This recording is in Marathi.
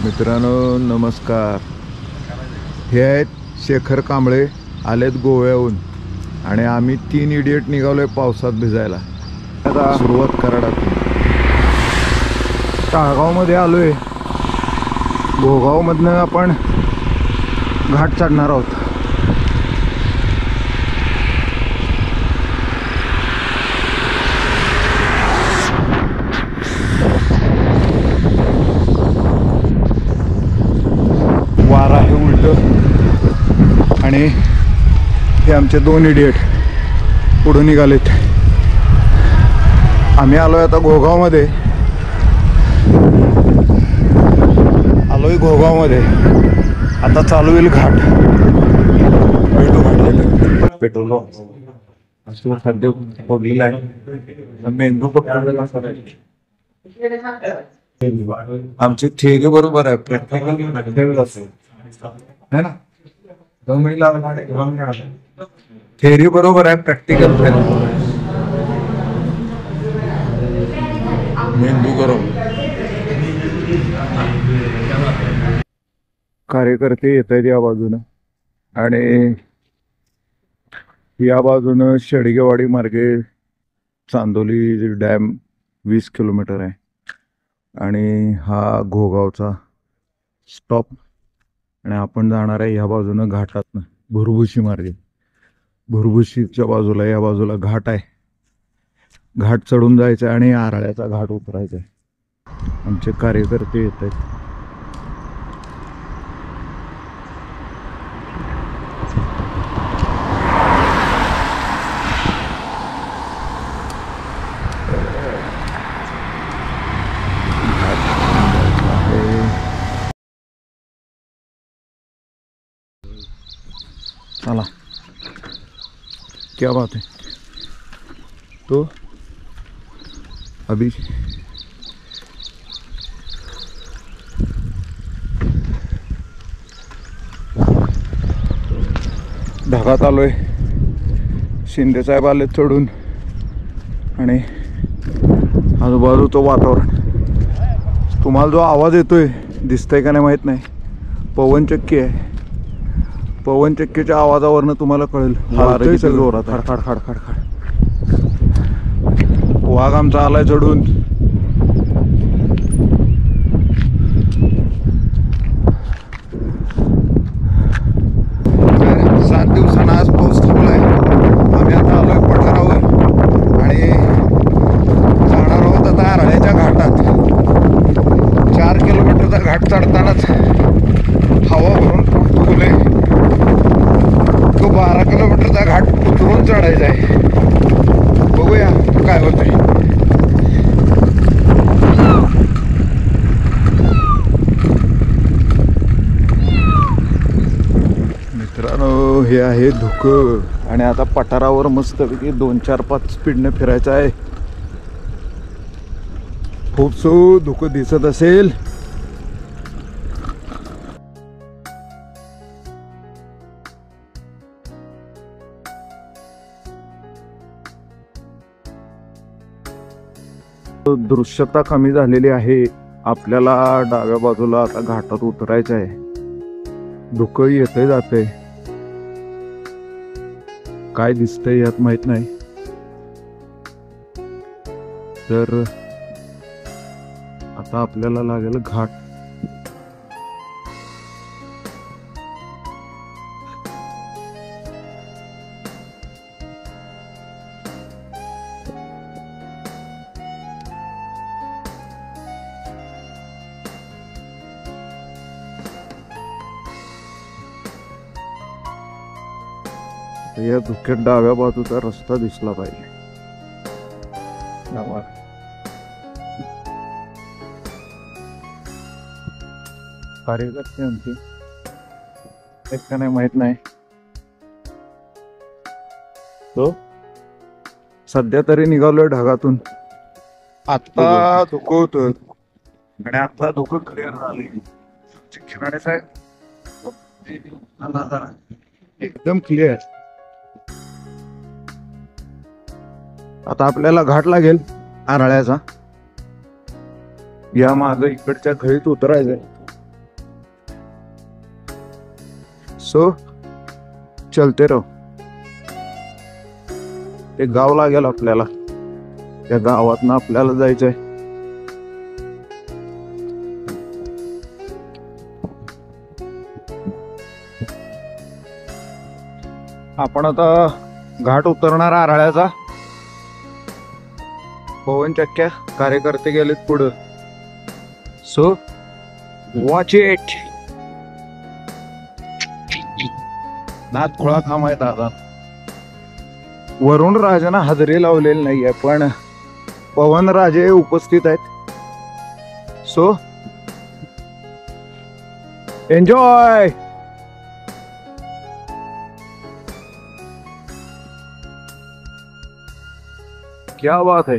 मित्रांनो नमस्कार. हे आहेत शेखर कांबळे, आलेत गोव्याहून आणि आम्ही 3 इडियट निघालोय पावसात भिजायला. आता सुरुवात कराडातून टाळगावमध्ये आलोय. गोगावमधनं आपण घाट चढणार आहोत. वारा आहे उलट आणि हे आमचे 2 इडियट पुढे निघालेत. आम्ही आलोय आता घोगावमध्ये. आलोय घोगावमध्ये. आता चालू होईल घाट. भेटू घाटलेलं पेट्रोल खाद्य फोडलेलं आहे. मेंदू पकडलेला आमची थेरी बरोबर आहे. है ना, थेरी बरोबर आहे, प्रॅक्टिकल मेंदू करून. कार्यकर्ते येत आहेत या बाजूनं आणि या बाजूनं शेडगेवाडी मार्गे चांदोली डॅम 20 किलोमीटर आहे आणि हा घोगावचा स्टॉप. आणि आपण जाणार आहे ह्या बाजूनं घाटातनं भुरभुशी मार्गे. भुरभुशीच्या बाजूला या बाजूला घाट आहे. घाट चढून जायचं आहे आणि आराळ्याचा घाट उतरायचा आहे. आमचे कार्यकर्ते येत आहेत. चला, क्या बात है. तो अभी ढगात आलोय. शिंदे साहेब आले चढून आणि आजूबाजूचं वातावरण. तुम्हाला जो आवाज येतोय दिसतंय का नाही माहित नाही. पवनचक्की आहे. पवनचक्कीच्या आवाजावरनं तुम्हाला कळेल वारं किती जोरात आहे. खडखड खडखड खड. वाघ आमचा आलाय चढून. तर 7 दिवसांना आज पाऊस थांबलाय. आम्ही आता आलोय पठारावर आणि जाणार आहोत आता आराळ्याच्या घाटात. 4 किलोमीटरचा घाट चढतानाच हवा भरून फुले. तो 12 किलोमीटरचा घाट उतरून चढायचा आहे. बघूया काय होतंय. मित्रांनो हे आहे धुकं आणि आता पठारावर मस्तपैकी 2-4-5 स्पीडने फिरायचं आहे. खूपसं धुकं दिसत असेल. दृश्यता कमी झालेली आहे. आपल्याला डाव्या बाजूला आता घाटात उतरायचं आहे. धुकं येते जाते. काय दिसतंय यात माहित नाही. तर आता आपल्याला लागेल घाट. या धुक्यात डाव्या बाजूचा रस्ता दिसला पाहिजे. कार्यकर्ते आमची एक का नाही माहित नाही. तो सध्या तरी निघालोय ढगातून. आता धुकं होतं आणि आता धुकं क्लिअर झाले. खिराडे साहेब एकदम क्लिअर. आता आपल्याला घाट लागेल आराळ्याचा. या मागे इकडच्या खळीत उतरायचंय सो चलते रहो. ते गाव लागेल आपल्याला. त्या गावातनं आपल्याला जायचंय. आपण आता घाट उतरणार आराळ्याचा. पवन चक्क्या कार्यकर्ते गेलेत पुढं. So watch it. नाथ खुळा काम आहे दादा. वरुण राजांना हजेरी लावलेली नाहीये पण पवन राजे उपस्थित आहेत. So enjoy. क्या बात है.